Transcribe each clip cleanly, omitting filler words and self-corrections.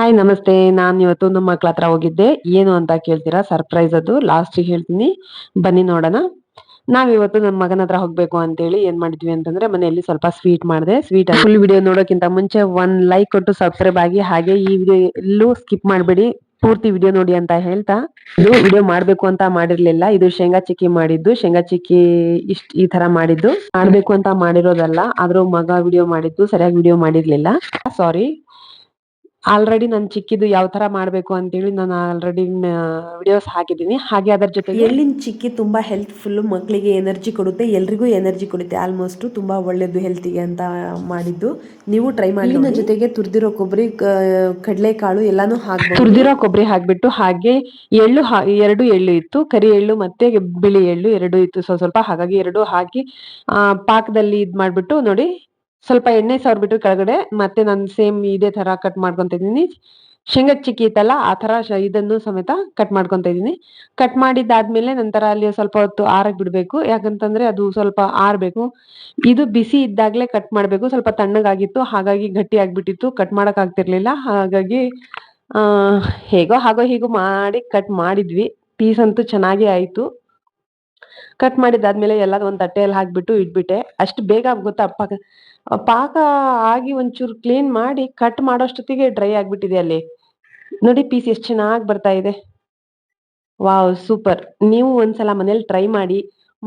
Hi ನಮಸ್ತೆ. ನಾನ್ ಇವತ್ತು ನಮ್ಮ ಮಕ್ಳ ಹತ್ರ ಹೋಗಿದ್ದೆ. ಏನು ಅಂತ ಕೇಳ್ತೀರಾ? ಸರ್ಪ್ರೈಸ್ ಅದು. ಲಾಸ್ಟಿಗೆ ಹೇಳ್ತೀನಿ. ಬನ್ನಿ ನೋಡೋಣ. ನಾವಿವತ್ತು ನನ್ನ ಮಗನ ಹತ್ರ ಹೋಗ್ಬೇಕು ಅಂತೇಳಿ ಏನ್ ಮಾಡಿದ್ವಿ ಅಂತಂದ್ರೆ ಮನೆಯಲ್ಲಿ ಸ್ವಲ್ಪ ಸ್ವೀಟ್ ಮಾಡಿದೆ. ಸ್ವೀಟ್ ಫುಲ್ ವಿಡಿಯೋ ನೋಡೋಕ್ಕಿಂತ ಮುಂಚೆ ಒಂದ್ ಲೈಕ್ ಕೊಟ್ಟು ಸಬ್ಸ್ಕ್ರೈಬ್ ಆಗಿ, ಹಾಗೆ ಈ ವಿಡಿಯೋ ಎಲ್ಲೂ ಸ್ಕಿಪ್ ಮಾಡ್ಬೇಡಿ, ಪೂರ್ತಿ ವಿಡಿಯೋ ನೋಡಿ ಅಂತ ಹೇಳ್ತಾ, ಇದು ವಿಡಿಯೋ ಮಾಡ್ಬೇಕು ಅಂತ ಮಾಡಿರ್ಲಿಲ್ಲ. ಇದು ಶೇಂಗಾ ಚಿಕ್ಕಿ ಮಾಡಿದ್ದು. ಶೇಂಗಾ ಚಿಕ್ಕಿ ಈ ತರ ಮಾಡಿದ್ದು ಮಾಡ್ಬೇಕು ಅಂತ ಮಾಡಿರೋದಲ್ಲ. ಆದ್ರೂ ಮಗ ವಿಡಿಯೋ ಮಾಡಿದ್ದು ಸರಿಯಾಗಿ ವಿಡಿಯೋ ಮಾಡಿರ್ಲಿಲ್ಲ. ಸಾರಿ. ಆಲ್ರೆಡಿ ನಾನು ಚಿಕ್ಕಿದು ಯಾವ ತರ ಮಾಡ್ಬೇಕು ಅಂತೇಳಿ ನಾನು ಆಲ್ರೆಡಿ ವಿಡಿಯೋಸ್ ಹಾಕಿದ್ದೀನಿ. ಹಾಗೆ ಅದರ ಜೊತೆಗೆ ಎಳ್ಳಿನ ಚಿಕ್ಕಿ ತುಂಬ ಹೆಲ್ತ್ಫುಲ್ಲು, ಮಕ್ಕಳಿಗೆ ಎನರ್ಜಿ ಕೊಡುತ್ತೆ, ಎಲ್ರಿಗೂ ಎನರ್ಜಿ ಕೊಡುತ್ತೆ. ಆಲ್ಮೋಸ್ಟು ತುಂಬ ಒಳ್ಳೆಯದು ಹೆಲ್ತಿಗೆ ಅಂತ ಮಾಡಿದ್ದು. ನೀವು ಟ್ರೈ ಮಾಡಿ. ಇಲ್ಲಿನ ಜೊತೆಗೆ ತುರಿದಿರೋ ಕೊಬ್ಬರಿ, ಕಡಲೆಕಾಳು ಎಲ್ಲಾನು ಹಾಕ್ಬೋದು. ತುರಿದಿರೋ ಕೊಬ್ಬರಿ ಹಾಕ್ಬಿಟ್ಟು, ಹಾಗೆ ಎಳ್ಳು 2 ಎಳ್ಳು ಇತ್ತು, ಕರಿ ಎಳ್ಳು ಮತ್ತೆ ಬಿಳಿ ಎಳ್ಳು 2 ಇತ್ತು ಸ್ವಲ್ಪ. ಹಾಗಾಗಿ 2 ಹಾಕಿ ಪಾಕದಲ್ಲಿ ಇದ್ ಮಾಡ್ಬಿಟ್ಟು ನೋಡಿ, ಸ್ವಲ್ಪ ಎಣ್ಣೆ ಸವರ್ಬಿಟ್ಟು ಕೆಳಗಡೆ, ಮತ್ತೆ ನಾನು ಸೇಮ್ ಇದೇ ತರ ಕಟ್ ಮಾಡ್ಕೊಂತ ಇದೀನಿ. ಶೇಂಗಾ ಚಿಕ್ಕಿ ಇತ್ತಲ್ಲ ಆ ತರ ಇದನ್ನು ಸಮೇತ ಕಟ್ ಮಾಡ್ಕೊಂತ ಇದೀನಿ. ಕಟ್ ಮಾಡಿದ್ದಾದ್ಮೇಲೆ ನಂತರ ಅಲ್ಲಿ ಸ್ವಲ್ಪ ಹೊತ್ತು ಆರಕ್ ಬಿಡ್ಬೇಕು. ಯಾಕಂತಂದ್ರೆ ಅದು ಸ್ವಲ್ಪ ಆರ್ಬೇಕು. ಇದು ಬಿಸಿ ಇದ್ದಾಗ್ಲೇ ಕಟ್ ಮಾಡ್ಬೇಕು. ಸ್ವಲ್ಪ ತಣ್ಣಗಾಗಿತ್ತು, ಹಾಗಾಗಿ ಗಟ್ಟಿ ಆಗ್ಬಿಟ್ಟಿತ್ತು, ಕಟ್ ಮಾಡಕ್ ಆಗ್ತಿರ್ಲಿಲ್ಲ. ಹಾಗಾಗಿ ಹೇಗೋ ಹಾಗೋ ಹೀಗೋ ಮಾಡಿ ಕಟ್ ಮಾಡಿದ್ವಿ. ಪೀಸ್ ಅಂತೂ ಚೆನ್ನಾಗಿ ಆಯ್ತು. ಕಟ್ ಮಾಡಿದ್ದಾದ್ಮೇಲೆ ಎಲ್ಲ ಒಂದ್ ತಟ್ಟೆಯಲ್ಲಿ ಹಾಕ್ಬಿಟ್ಟು ಇಟ್ಬಿಟ್ಟೆ. ಅಷ್ಟು ಬೇಗ ಗೊತ್ತಾ ಪಾಕ ಆಗಿ ಒಂಚೂರು ಕ್ಲೀನ್ ಮಾಡಿ ಕಟ್ ಮಾಡೋಷ್ಟೊತ್ತಿಗೆ ಡ್ರೈ ಆಗ್ಬಿಟ್ಟಿದೆ ಅಲ್ಲಿ. ನೋಡಿ ಪೀಸ್ ಎಷ್ಟು ಚೆನ್ನಾಗಿ ಬರ್ತಾ ಇದೆ. Wow, super. ನೀವು ಒಂದ್ಸಲ ಮನೇಲಿ ಟ್ರೈ ಮಾಡಿ.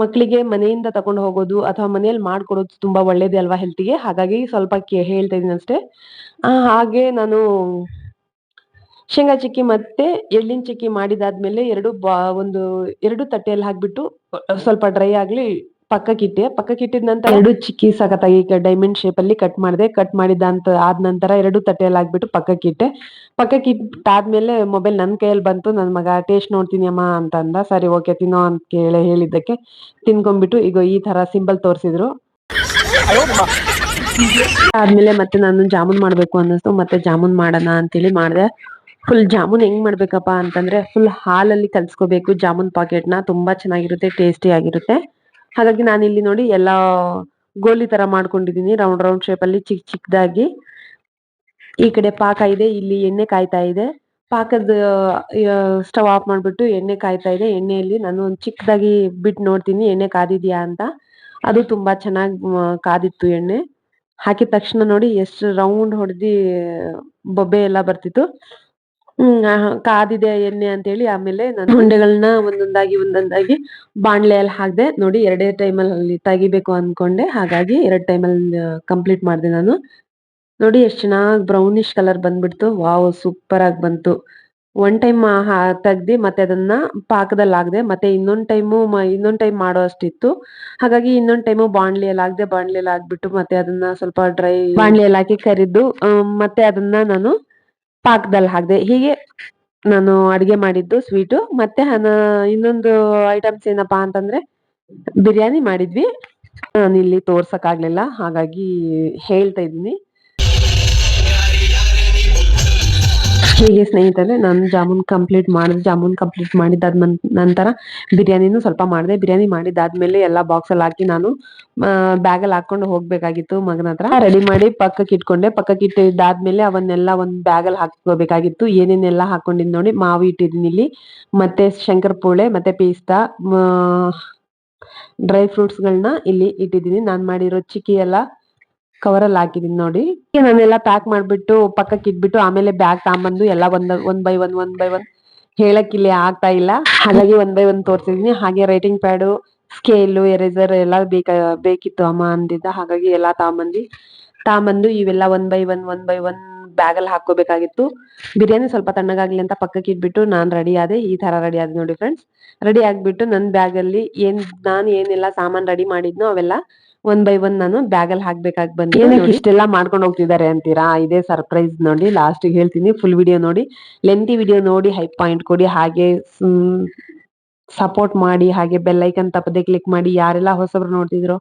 ಮಕ್ಕಳಿಗೆ ಮನೆಯಿಂದ ತಗೊಂಡು ಹೋಗೋದು ಅಥವಾ ಮನೇಲಿ ಮಾಡ್ಕೊಡೋದು ತುಂಬಾ ಒಳ್ಳೇದೇ ಅಲ್ವಾ ಹೆಲ್ತಿಗೆ. ಹಾಗಾಗಿ ಸ್ವಲ್ಪ ಹೇಳ್ತಾ ಇದೀನಿ ಅಷ್ಟೇ. ಹಾಗೆ ನಾನು ಶೇಂಗಾ ಚಿಕ್ಕಿ ಮತ್ತೆ ಎಳ್ಳಿನ ಚಿಕ್ಕಿ ಮಾಡಿದಾದ್ಮೇಲೆ ಎರಡು ತಟ್ಟೆಯಲ್ಲಿ ಹಾಕ್ಬಿಟ್ಟು ಸ್ವಲ್ಪ ಡ್ರೈ ಆಗ್ಲಿ ಪಕ್ಕಕ್ಕಿಟ್ಟಿದ ನಂತರ 2 ಚಿಕ್ಕಿ ಸಖತ್ತಾಗಿ ಡೈಮಂಡ್ ಶೇಪ್ ಅಲ್ಲಿ ಕಟ್ ಮಾಡಿದೆ. ಕಟ್ ಆದ ನಂತರ 2 ತಟ್ಟೆಯಲ್ಲಿ ಹಾಕ್ಬಿಟ್ಟು ಪಕ್ಕಕ್ಕಿಟ್ಟಾದ್ಮೇಲೆ ಮೊಬೈಲ್ ನನ್ನ ಕೈಯಲ್ಲಿ ಬಂತು. ನನ್ನ ಮಗ ಟೇಸ್ಟ್ ನೋಡ್ತೀನಿ ಅಮ್ಮ ಅಂತ ಅಂದ. ಸರಿ ಓಕೆ ತಿನ್ನೋ ಅಂತ ಹೇಳಿದ್ದಕ್ಕೆ ತಿನ್ಕೊಂಡ್ಬಿಟ್ಟು ಈಗ ಈ ತರ ಸಿಂಬಲ್ ತೋರಿಸಿದ್ರು. ಆದ್ಮೇಲೆ ಮತ್ತೆ ನಾನು ಜಾಮೂನ್ ಮಾಡ್ಬೇಕು ಅನ್ನಿಸ್ತು. ಮತ್ತೆ ಜಾಮೂನ್ ಮಾಡೋಣ ಅಂತೇಳಿ ಮಾಡಿದೆ. ಫುಲ್ ಜಾಮೂನ್ ಹೆಂಗ್ ಮಾಡ್ಬೇಕಪ್ಪ ಅಂತಂದ್ರೆ, ಫುಲ್ ಹಾಲಲ್ಲಿ ಕಲ್ಸ್ಕೋಬೇಕು ಜಾಮೂನ್ ಪಾಕೆಟ್ನ. ತುಂಬಾ ಚೆನ್ನಾಗಿರುತ್ತೆ, ಟೇಸ್ಟಿ ಆಗಿರುತ್ತೆ. ಹಾಗಾಗಿ ನಾನಿಲ್ಲಿ ನೋಡಿ ಎಲ್ಲಾ ಗೋಲಿ ತರ ಮಾಡ್ಕೊಂಡಿದೀನಿ, ರೌಂಡ್ ಶೇಪ್ ಅಲ್ಲಿ ಚಿಕ್ಕದಾಗಿ. ಈ ಕಡೆ ಪಾಕ ಇದೆ, ಇಲ್ಲಿ ಎಣ್ಣೆ ಕಾಯ್ತಾ ಇದೆ. ಪಾಕದ ಸ್ಟವ್ ಆಫ್ ಮಾಡ್ಬಿಟ್ಟು ಎಣ್ಣೆ ಕಾಯ್ತಾ ಇದೆ. ಎಣ್ಣೆಯಲ್ಲಿ ನಾನು ಒಂದು ಚಿಕ್ಕದಾಗಿ ಬಿಟ್ಟು ನೋಡ್ತೀನಿ ಎಣ್ಣೆ ಕಾದಿದ್ಯಾ ಅಂತ. ಅದು ತುಂಬಾ ಚೆನ್ನಾಗಿ ಕಾದಿತ್ತು ಎಣ್ಣೆ. ಹಾಕಿದ ತಕ್ಷಣ ನೋಡಿ ಎಷ್ಟು ರೌಂಡ್ ಹೊಡೆದಿ ಬೊಬ್ಬೆ ಎಲ್ಲ ಬರ್ತಿತ್ತು. ಕಾದಿದೆ ಎಣ್ಣೆ ಅಂತೇಳಿ ಆಮೇಲೆ ನಾನು ಉಂಡೆಗಳನ್ನ ಒಂದೊಂದಾಗಿ ಬಾಣ್ಲೆಯಲ್ಲಿ ಹಾಕ್ದೆ. ನೋಡಿ 2 ಟೈಮಲ್ಲಿ ತೆಗಿಬೇಕು ಅನ್ಕೊಂಡೆ, ಹಾಗಾಗಿ 2 ಟೈಮಲ್ಲಿ ಕಂಪ್ಲೀಟ್ ಮಾಡಿದೆ ನಾನು. ನೋಡಿ ಎಷ್ಟು ಚೆನ್ನಾಗಿ ಬ್ರೌನಿಶ್ ಕಲರ್ ಬಂದ್ಬಿಡ್ತು. ವಾವ್, ಸೂಪರ್ ಆಗಿ ಬಂತು. ಒನ್ ಟೈಮ್ ತೆಗ್ದಿ ಮತ್ತೆ ಅದನ್ನ ಪಾಕದಲ್ಲಿ ಹಾಕ್ದೆ. ಮತ್ತೆ ಇನ್ನೊಂದ್ ಟೈಮ್ ಮಾಡೋ ಅಷ್ಟಿತ್ತು. ಹಾಗಾಗಿ ಇನ್ನೊಂದ್ ಟೈಮು ಬಾಣ್ಲಿಯಲ್ಲಿ ಹಾಕ್ಬಿಟ್ಟು ಮತ್ತೆ ಅದನ್ನ ಸ್ವಲ್ಪ ಡ್ರೈ ಬಾಣ್ಲಿಯಲ್ಲಿ ಹಾಕಿ ಕರಿದು ಮತ್ತೆ ಅದನ್ನ ನಾನು ಪಾಕದಲ್ಲಿ ಹಾಕ್ದೆ. ಹೀಗೆ ನಾನು ಅಡಿಗೆ ಮಾಡಿದ್ದು ಸ್ವೀಟು. ಮತ್ತೆ ಇನ್ನೊಂದು ಐಟಮ್ಸ್ ಏನಪ್ಪಾ ಅಂತಂದ್ರೆ ಬಿರಿಯಾನಿ ಮಾಡಿದ್ವಿ. ನಾನಿಲ್ಲಿ ತೋರ್ಸಕ್ ಆಗ್ಲಿಲ್ಲ, ಹಾಗಾಗಿ ಹೇಳ್ತಾ ಇದ್ದೀನಿ. ಹೀಗೆ ಸ್ನೇಹಿತರೆ, ನಾನು ಜಾಮೂನ್ ಕಂಪ್ಲೀಟ್ ಮಾಡಿದಾದ ನಂತರ ಬಿರಿಯಾನಿನೂ ಸ್ವಲ್ಪ ಮಾಡಿದೆ. ಬಿರಿಯಾನಿ ಮಾಡಿದಾದ್ಮೇಲೆ ಎಲ್ಲ ಬಾಕ್ಸಲ್ಲಿ ಹಾಕಿ ನಾನು ಬ್ಯಾಗಲ್ಲಿ ಹಾಕೊಂಡು ಹೋಗ್ಬೇಕಾಗಿತ್ತು ಮಗನ ಹತ್ರ. ರೆಡಿ ಮಾಡಿ ಪಕ್ಕಕ್ಕೆ ಇಟ್ಟಿದ್ದಾದ್ಮೇಲೆ ಅವನ್ನೆಲ್ಲ ಒಂದ್ ಬ್ಯಾಗಲ್ಲಿ ಹಾಕೋಬೇಕಾಗಿತ್ತು. ಏನೇನೆಲ್ಲ ಹಾಕೊಂಡಿದ್ ನೋಡಿ, ಮಾವು ಇಟ್ಟಿದ್ದೀನಿ ಇಲ್ಲಿ, ಮತ್ತೆ ಶಂಕರಪೋಳೆ, ಮತ್ತೆ ಪೀಸ್ತಾ, ಡ್ರೈ ಫ್ರೂಟ್ಸ್ಗಳನ್ನ ಇಲ್ಲಿ ಇಟ್ಟಿದ್ದೀನಿ. ನಾನ್ ಮಾಡಿರೋ ಚಿಕ್ಕಿ ಎಲ್ಲ ಕವರಲ್ಲಿ ಹಾಕಿದೀನಿ ನೋಡಿ. ನಾನೆಲ್ಲ ಪ್ಯಾಕ್ ಮಾಡ್ಬಿಟ್ಟು ಪಕ್ಕಕ್ಕೆ ಇಟ್ಬಿಟ್ಟು ಆಮೇಲೆ ಬ್ಯಾಗ್ ತಗೊಂಬಂದು ಎಲ್ಲ ಒನ್ ಬೈ ಒನ್ ಹೇಳಕ್ ಇಲ್ಲಿ ಆಗ್ತಾ ಇಲ್ಲ, ಹಾಗಾಗಿ 1 by 1 ತೋರ್ಸಿದೀನಿ. ಹಾಗೆ ರೈಟಿಂಗ್ ಪ್ಯಾಡು, ಸ್ಕೇಲು, ಎರೇಸರ್ ಎಲ್ಲ ಬೇಕಿತ್ತು ಅಮ್ಮ ಅಂದಿದ್ದ. ಹಾಗಾಗಿ ಎಲ್ಲ ತಗೊಂಬಂದು ಇವೆಲ್ಲ 1 by 1 ಬ್ಯಾಗಲ್ಲಿ ಹಾಕೋಬೇಕಾಗಿತ್ತು. ಬಿರಿಯಾನಿ ಸ್ವಲ್ಪ ತಣ್ಣಗಾಗ್ಲಿ ಅಂತ ಪಕ್ಕಕ್ಕೆ ಇಟ್ಬಿಟ್ಟು ನಾನ್ ರೆಡಿ ಆದೆ. ಈ ತರ ರೆಡಿ ಆದೆ ನೋಡಿ ಫ್ರೆಂಡ್ಸ್. ರೆಡಿ ಆಗ್ಬಿಟ್ಟು ನನ್ನ ಬ್ಯಾಗಲ್ಲಿ ನಾನು ಏನೆಲ್ಲ ಸಾಮಾನ್ ರೆಡಿ ಮಾಡಿದ್ನೋ ಅವೆಲ್ಲ 1 by 1 ನಾನು ಬ್ಯಾಗಲ್ಲಿ ಹಾಕ್ಬೇಕಾಗಿ ಬಂತು. ಏನಕ್ಕೆ ಇಷ್ಟೆಲ್ಲ ಮಾಡ್ಕೊಂಡು ಹೋಗ್ತಿದ್ದಾರೆ ಅಂತೀರಾ? ಇದೇ ಸರ್ಪ್ರೈಸ್ ನೋಡಿ, ಲಾಸ್ಟಿಗೆ ಹೇಳ್ತೀನಿ. ಫುಲ್ ವಿಡಿಯೋ ನೋಡಿ, ಲೆಂತಿ ವಿಡಿಯೋ ನೋಡಿ ಹೈಪ್ ಪಾಯಿಂಟ್ ಕೊಡಿ, ಹಾಗೆ ಸಪೋರ್ಟ್ ಮಾಡಿ, ಹಾಗೆ ಬೆಲ್ ಐಕನ್ ತಪ್ಪದೆ ಕ್ಲಿಕ್ ಮಾಡಿ. ಯಾರೆಲ್ಲ ಹೊಸಬ್ರು ನೋಡ್ತಿದ್ರು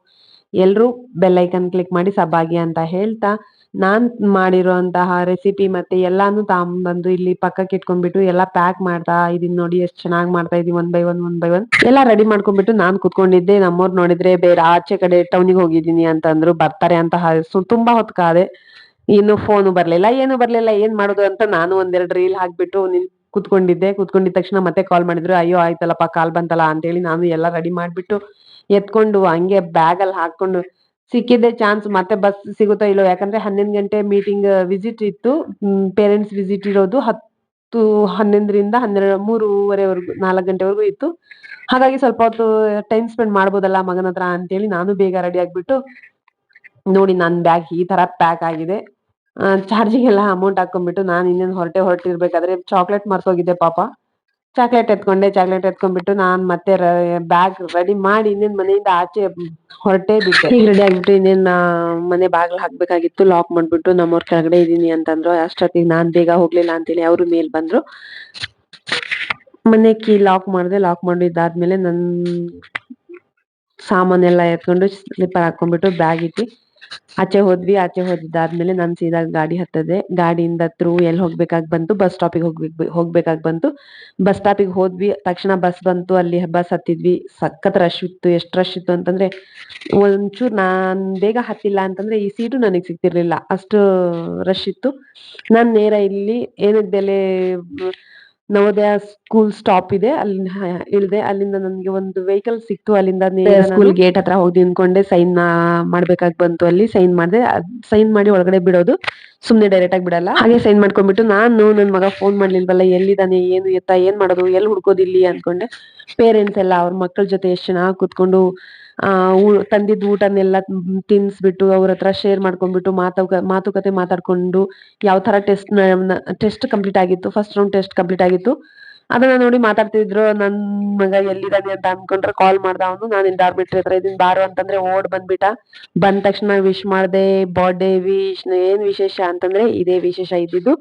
ಎಲ್ರು ಬೆಲ್ ಐಕನ್ ಕ್ಲಿಕ್ ಮಾಡಿ ಸಬ್ಬಾಗಿ ಅಂತ ಹೇಳ್ತಾ, ನಾನ್ ಮಾಡಿರುವಂತಹ ರೆಸಿಪಿ ಮತ್ತೆ ಎಲ್ಲಾನು ತಗೊಂಡ್ಬಂದು ಇಲ್ಲಿ ಪಕ್ಕಕ್ಕೆ ಇಟ್ಕೊಂಡ್ಬಿಟ್ಟು ಎಲ್ಲ ಪ್ಯಾಕ್ ಮಾಡ್ತಾ ಇದೀನಿ. ನೋಡಿ ಎಷ್ಟು ಚೆನ್ನಾಗಿ ಮಾಡ್ತಾ ಇದೀನಿ. 1 by 1 ಎಲ್ಲ ರೆಡಿ ಮಾಡ್ಕೊಂಡ್ಬಿಟ್ಟು ನಾನ್ ಕುತ್ಕೊಂಡಿದ್ದೆ. ನಮ್ಮವ್ರು ನೋಡಿದ್ರೆ ಬೇರೆ ಆಚೆ ಕಡೆ ಟೌನಿಗೆ ಹೋಗಿದ್ದೀನಿ ಅಂತ ಅಂದ್ರು. ಬರ್ತಾರೆ ಅಂತ ತುಂಬಾ ಹೊತ್ತು ಕಾದೆ. ಇನ್ನು ಫೋನು ಬರ್ಲಿಲ್ಲ, ಏನು ಬರ್ಲಿಲ್ಲ, ಏನ್ ಮಾಡೋದು ಅಂತ ನಾನು ಒಂದೆರಡು ರೀಲ್ ಹಾಕ್ಬಿಟ್ಟು ಕುತ್ಕೊಂಡಿದ್ದೆ. ಕುತ್ಕೊಂಡಿದ ತಕ್ಷಣ ಮತ್ತೆ ಕಾಲ್ ಮಾಡಿದ್ರು. ಅಯ್ಯೋ ಆಯ್ತಲ್ಲಪ್ಪ ಕಾಲ್ ಬಂತಲ್ಲ ಅಂತೇಳಿ ನಾನು ಎಲ್ಲ ರೆಡಿ ಮಾಡ್ಬಿಟ್ಟು ಎತ್ಕೊಂಡು ಹಂಗೆ ಬ್ಯಾಗ್ ಅಲ್ಲಿ ಹಾಕೊಂಡು ಸಿಕ್ಕಿದ್ದೆ ಚಾನ್ಸ್. ಮತ್ತೆ ಬಸ್ ಸಿಗುತ್ತೋ ಇಲ್ಲೋ, ಯಾಕಂದ್ರೆ 11 ಗಂಟೆ ಮೀಟಿಂಗ್ ವಿಸಿಟ್ ಇತ್ತು. ಪೇರೆಂಟ್ಸ್ ವಿಸಿಟ್ ಇರೋದು 11 12 3:30 4 ಗಂಟೆವರೆಗೂ ಇತ್ತು. ಹಾಗಾಗಿ ಸ್ವಲ್ಪ ಹೊತ್ತು ಟೈಮ್ ಸ್ಪೆಂಡ್ ಮಾಡ್ಬೋದಲ್ಲ ಮಗನ ಹತ್ರ ಅಂತೇಳಿ ನಾನು ಬೇಗ ರೆಡಿ ಆಗ್ಬಿಟ್ಟು ನೋಡಿ ನನ್ ಬ್ಯಾಗ್ ಈ ತರ ಪ್ಯಾಕ್ ಆಗಿದೆ. ಚಾರ್ಜಿಂಗ್ ಎಲ್ಲ ಅಮೌಂಟ್ ಹಾಕೊಂಡ್ಬಿಟ್ಟು ನಾನು ಇನ್ನೇನು ಹೊರಟಿರ್ಬೇಕಾದ್ರೆ ಚಾಕ್ಲೇಟ್ ಮರ್ತೋಗಿದ್ದೆ ಪಾಪ. ಚಾಕ್ಲೇಟ್ ಎತ್ಕೊಂಡ್ಬಿಟ್ಟು ನಾನ್ ಮತ್ತೆ ಬ್ಯಾಗ್ ರೆಡಿ ಮಾಡಿ ಇನ್ನೇನ್ ಮನೆಯಿಂದ ಆಚೆ ಹೊರಟೇ ಬಿಟ್ಟೆ. ಈಗ ರೆಡಿ ಆಗ್ಬಿಟ್ಟು ಇನ್ನೇನ್ ಮನೆ ಬಾಗ್ಲು ಹಾಕ್ಬೇಕಾಗಿತ್ತು. ಲಾಕ್ ಮಾಡ್ಬಿಟ್ಟು ನಮ್ಮವ್ರ ಕೆಳಗಡೆ ಇದೀನಿ ಅಂತಂದ್ರು. ಅಷ್ಟೊತ್ತಿಗೆ ನಾನ್ ಬೇಗ ಹೋಗ್ಲಿಲ್ಲ ಅಂತೇಳಿ ಅವರು ಮೇಲ್ ಬಂದ್ರು. ಮನೆ ಕೀ ಲಾಕ್ ಮಾಡಿದ್ದಾದ್ಮೇಲೆ ನನ್ ಸಾಮಾನೆಲ್ಲ ಎತ್ಕೊಂಡು ಸ್ಲಿಪ್ಪರ್ ಹಾಕೊಂಡ್ಬಿಟ್ಟು ಬ್ಯಾಗ್ ಇಟ್ಟಿ ಆಚೆ ಹೋದಿದ್ದಾದ್ಮೇಲೆ ನಾನ್ ಸೀದಾ ಗಾಡಿ ಹತ್ತದೆ. ಗಾಡಿಯಿಂದ ಎಲ್ಲಿ ಹೋಗ್ಬೇಕಾಗಿ ಬಂತು, ಬಸ್ ಸ್ಟಾಪಿಗೆ ಹೋಗ್ಬೇಕಾಗಿ ಬಂತು. ಬಸ್ ಸ್ಟಾಪಿಗೆ ಹೋದ್ವಿ, ತಕ್ಷಣ ಬಸ್ ಬಂತು. ಅಲ್ಲಿ ಬಸ್ ಹತ್ತಿದ್ವಿ. ಸಖತ್ ರಶ್ ಇತ್ತು. ಎಷ್ಟು ರಶ್ ಇತ್ತು ಅಂತಂದ್ರೆ ಒಂಚೂರು ನಾನ್ ಬೇಗ ಹತ್ತಿಲ್ಲ ಅಂತಂದ್ರೆ ಈ ಸೀಟು ನನಗ್ ಸಿಗ್ತಿರ್ಲಿಲ್ಲ, ಅಷ್ಟು ರಶ್ ಇತ್ತು. ನಾನ್ ನೇರ ಇಲ್ಲಿ ಏನಿದ್ದೆಲೆ ನವೋದಯ ಸ್ಕೂಲ್ ಸ್ಟಾಪ್ ಇದೆ, ಅಲ್ಲಿ ಇಳಿದೆ. ಅಲ್ಲಿಂದ ನನ್ಗೆ ಒಂದು ವೆಹಿಕಲ್ ಸಿಕ್ತು. ಅಲ್ಲಿಂದ ಸ್ಕೂಲ್ ಗೇಟ್ ಹತ್ರ ಹೋಗಿ ನಿಂತ್ಕೊಂಡೆ. ಸೈನ್ ಮಾಡ್ಬೇಕಾಗಿ ಬಂತು. ಅಲ್ಲಿ ಸೈನ್ ಮಾಡಿದೆ. ಸೈನ್ ಮಾಡಿ ಒಳಗಡೆ ಬಿಡೋದು, ಸುಮ್ನೆ ಡೈರೆಕ್ಟ್ ಆಗಿ ಬಿಡಲ್ಲ. ಹಾಗೆ ಸೈನ್ ಮಾಡ್ಕೊಂಡ್ಬಿಟ್ಟು ನಾನು ನನ್ ಮಗ ಫೋನ್ ಮಾಡ್ಲಿಲ್ವಲ್ಲ, ಎಲ್ಲಿದ್ದಾನೆ, ಏನು ಎತ್ತ, ಏನ್ ಮಾಡೋದು, ಎಲ್ಲಿ ಹುಡ್ಕೋದಿಲ್ಲಿ ಅನ್ಕೊಂಡೆ. ಪೇರೆಂಟ್ಸ್ ಎಲ್ಲ ಅವ್ರ ಮಕ್ಕಳ ಜೊತೆ ಎಷ್ಟ್ ಚೆನ್ನಾಗಿ ಕುತ್ಕೊಂಡು ತಂದಿದ್ ಊಟನೆಲ್ಲ ತಿನ್ಸ್ಬಿಟ್ಟು ಅವ್ರ ಹತ್ರ ಶೇರ್ ಮಾಡ್ಕೊಂಡ್ಬಿಟ್ಟು ಮಾತುಕತೆ ಮಾತಾಡ್ಕೊಂಡು ಯಾವ ತರ ಟೆಸ್ಟ್ ಕಂಪ್ಲೀಟ್ ಆಗಿತ್ತು. ಫಸ್ಟ್ ರೌಂಡ್ ಟೆಸ್ಟ್ ಕಂಪ್ಲೀಟ್ ಆಗಿತ್ತು. ಅದನ್ನ ನೋಡಿ ಮಾತಾಡ್ತಿದ್ರು. ನನ್ ಮಗ ಎಲ್ಲಿದ್ದಾನೆ ಅಂತ ಅನ್ಕೊಂಡ್ರೆ ಕಾಲ್ ಮಾಡ್ದ ಅವನು. ನಾನು ಇಲ್ಲಿ ಡಾರ್ಮೆಟ್ರಿ ಹತ್ರ ಇದೀನಿ ಬಾರು ಅಂತಂದ್ರೆ ಓಡ್ ಬಂದ್ಬಿಟ್ಟ. ಬಂದ ತಕ್ಷಣ ವಿಶ್ ಮಾಡ್ದೆ. ಬರ್ಡೇ ವಿಶ್ ಏನ್ ವಿಶೇಷ ಅಂತಂದ್ರೆ ಇದೇ ವಿಶೇಷ ಇದ್ದಿದ್ದು.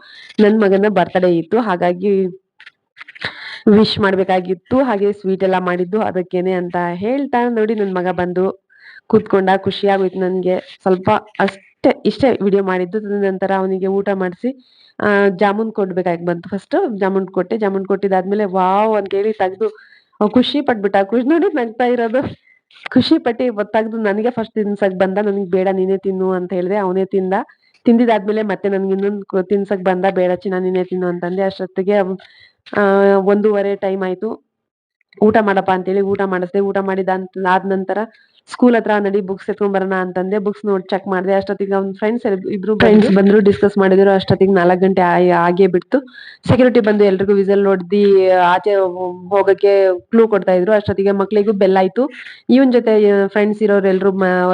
ನನ್ ಮಗನ ಬರ್ತ್ಡೇ ಇತ್ತು, ಹಾಗಾಗಿ ವಿಶ್ ಮಾಡ್ಬೇಕಾಗಿತ್ತು. ಹಾಗೆ ಸ್ವೀಟ್ ಎಲ್ಲ ಮಾಡಿದ್ದು ಅದಕ್ಕೇನೆ ಅಂತ ಹೇಳ್ತಾ ನೋಡಿ ನನ್ ಮಗ ಬಂದು ಕೂತ್ಕೊಂಡ. ಖುಷಿ ಆಗೋಯ್ತು ನನ್ಗೆ. ಸ್ವಲ್ಪ ಇಷ್ಟೇ ವಿಡಿಯೋ ಮಾಡಿದ್ದು. ನಂತರ ಅವನಿಗೆ ಊಟ ಮಾಡಿಸಿ ಜಾಮೂನ್ ಕೊಡ್ಬೇಕಾಗಿ ಬಂತು. ಫಸ್ಟ್ ಜಾಮೂನ್ ಕೊಟ್ಟಿದ್ದಾದ್ಮೇಲೆ ವಾವ್ ಅಂತೇಳಿ ತೆಗ್ದು ಖುಷಿ ಪಟ್ಬಿಟ್ಟ. ಖುಷಿ ನೋಡಿ ನಗ್ತಾ ಇರೋದು. ಖುಷಿ ಪಟ್ಟಿ ತೆಗ್ದು ನನಗೆ ಫಸ್ಟ್ ತಿನ್ಸಕ್ ಬಂದ. ನನಗ್ ಬೇಡ ನೀನೇ ತಿನ್ನು ಅಂತ ಹೇಳಿದೆ. ಅವನೇ ತಿಂದಿದ್ದಾದ್ಮೇಲೆ ಮತ್ತೆ ನನ್ಗೆ ಇನ್ನೊಂದು ತಿನ್ಸಕ್ ಬಂದ. ಬೇಡ ಚಿನ್ನ ನೀನೇ ತಿನ್ನು ಅಂತಂದೆ. ಅಷ್ಟೊತ್ತಿಗೆ 1:30 ಟೈಮ್ ಆಯ್ತು. ಊಟ ಮಾಡಪ್ಪ ಅಂತೇಳಿ ಊಟ ಮಾಡಿಸ್ದೆ. ಊಟ ಆದ ನಂತರ ಸ್ಕೂಲ್ ಹತ್ರ ನಡಿ ಬುಕ್ಸ್ ಎತ್ಕೊಂಡ್ ಬರೋಣ ಅಂತಂದೆ. ಬುಕ್ಸ್ ನೋಡಿ ಚೆಕ್ ಮಾಡಿದೆ. ಅಷ್ಟೊತ್ತಿಗೆ ಅವ್ನ ಇಬ್ರು ಫ್ರೆಂಡ್ಸ್ ಬಂದ್ರು, ಡಿಸ್ಕಸ್ ಮಾಡಿದ್ರು. ಅಷ್ಟೊತ್ತಿಗೆ 4 ಗಂಟೆ ಆಗೇ ಬಿಡ್ತು. ಸೆಕ್ಯೂರಿಟಿ ಬಂದು ಎಲ್ರಿಗೂ ವಿಸಲ್ ಹೊಡ್ದಿ ಆಚೆ ಹೋಗಕ್ಕೆ ಕ್ಲೂ ಕೊಡ್ತಾ ಇದ್ರು. ಅಷ್ಟೊತ್ತಿಗೆ ಮಕ್ಳಿಗೂ ಬೆಲ್ ಆಯ್ತು. ಇವನ್ ಜೊತೆ ಫ್ರೆಂಡ್ಸ್ ಇರೋರು ಎಲ್ರು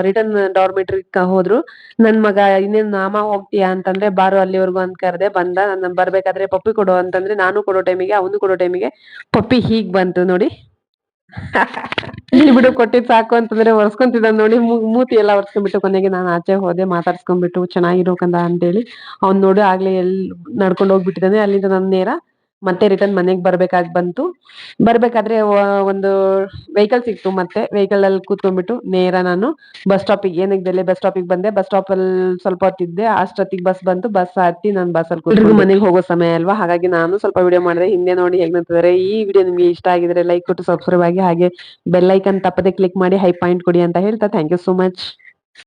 ರಿಟರ್ನ್ ಡಾರ್ಮೆಟ್ರಿ ಹೋದ್ರು. ನನ್ ಮಗ ಇನ್ನೇನ್ ಅಮ್ಮ ಹೋಗ್ತೀಯಾ ಅಂತಂದ್ರೆ ಬಾರು ಅಲ್ಲಿವರೆಗೂ ಅಂತ ಕರೆದೆ. ಬಂದ. ನಾನು ಬರ್ಬೇಕಾದ್ರೆ ಪಪ್ಪಿ ಕೊಡು ಅಂತಂದ್ರೆ ನಾನು ಕೊಡೋ ಟೈಮಿಗೆ ಅವನು ಕೊಡೋ ಟೈಮಿಗೆ ಪಪ್ಪಿ ಹೀಗ್ ಬಂತು ನೋಡಿ. ಇಲ್ಲಿ ಬಿಡು ಕೊಟ್ಟಿದ್ ಸಾಕು ಅಂತಂದ್ರೆ ಒರ್ಸ್ಕೊಂತಿದ್ದ ನೋಡಿ. ಮೂತಿ ಎಲ್ಲ ಒರ್ಸ್ಕೊಂಡ್ಬಿಟ್ಟು ಕೊನೆಗೆ ನಾನು ಆಚೆ ಹೋದೆ. ಮಾತಾಡ್ಸ್ಕೊಂಡ್ಬಿಟ್ಟು ಚೆನ್ನಾಗಿರೋ ಕಂದ ಅಂತೇಳಿ ಅವ್ನ್ ನೋಡಿ ಆಗ್ಲೇ ನಡ್ಕೊಂಡು ಹೋಗ್ಬಿಟ್ಟಿದ್ದಾನೆ. ಅಲ್ಲಿಂದ ನಾನು ನೇರ ಮತ್ತೆ ರಿಟರ್ನ್ ಮನೆಗ್ ಬರ್ಬೇಕಾಗಿ ಬಂತು. ಬರ್ಬೇಕಾದ್ರೆ ಒಂದು ವೆಹಿಕಲ್ ಸಿಕ್ತು. ಮತ್ತೆ ವೆಹಿಕಲ್ ಅಲ್ಲಿ ಕೂತ್ಕೊಂಡ್ಬಿಟ್ಟು ನೇರ ನಾನು ಬಸ್ ಸ್ಟಾಪಿಗೆ ಬಸ್ ಸ್ಟಾಪಿಗೆ ಬಂದೆ. ಬಸ್ ಸ್ಟಾಪ್ ಅಲ್ಲಿ ಸ್ವಲ್ಪ ಹೊತ್ತಿದ್ದೆ. ಅಷ್ಟೊತ್ತಿಗೆ ಬಸ್ ಬಂತು. ಬಸ್ ಹತ್ತಿ ನಾನು ಬಸ್ ಅಲ್ಲಿ ಮನೆಗೆ ಹೋಗೋ ಸಮಯ ಅಲ್ವಾ, ಹಾಗಾಗಿ ನಾನು ಸ್ವಲ್ಪ ವಿಡಿಯೋ ಮಾಡಿದೆ. ಹಿಂದೆ ನೋಡಿ ಹೇಗ್ ನಿಂತಿದ್ದಾರೆ. ಈ ವಿಡಿಯೋ ನಿಮ್ಗೆ ಇಷ್ಟ ಆಗಿದ್ರೆ ಲೈಕ್ ಕೊಟ್ಟು ಸಬ್ಸ್ಕ್ರೈಬ್ ಆಗಿ, ಹಾಗೆ ಬೆಲ್ ಐಕನ್ ತಪ್ಪದೆ ಕ್ಲಿಕ್ ಮಾಡಿ ಹೈ ಪಾಯಿಂಟ್ ಕೊಡಿ ಅಂತ ಹೇಳ್ತಾ ಥ್ಯಾಂಕ್ ಯು ಸೋ ಮಚ್.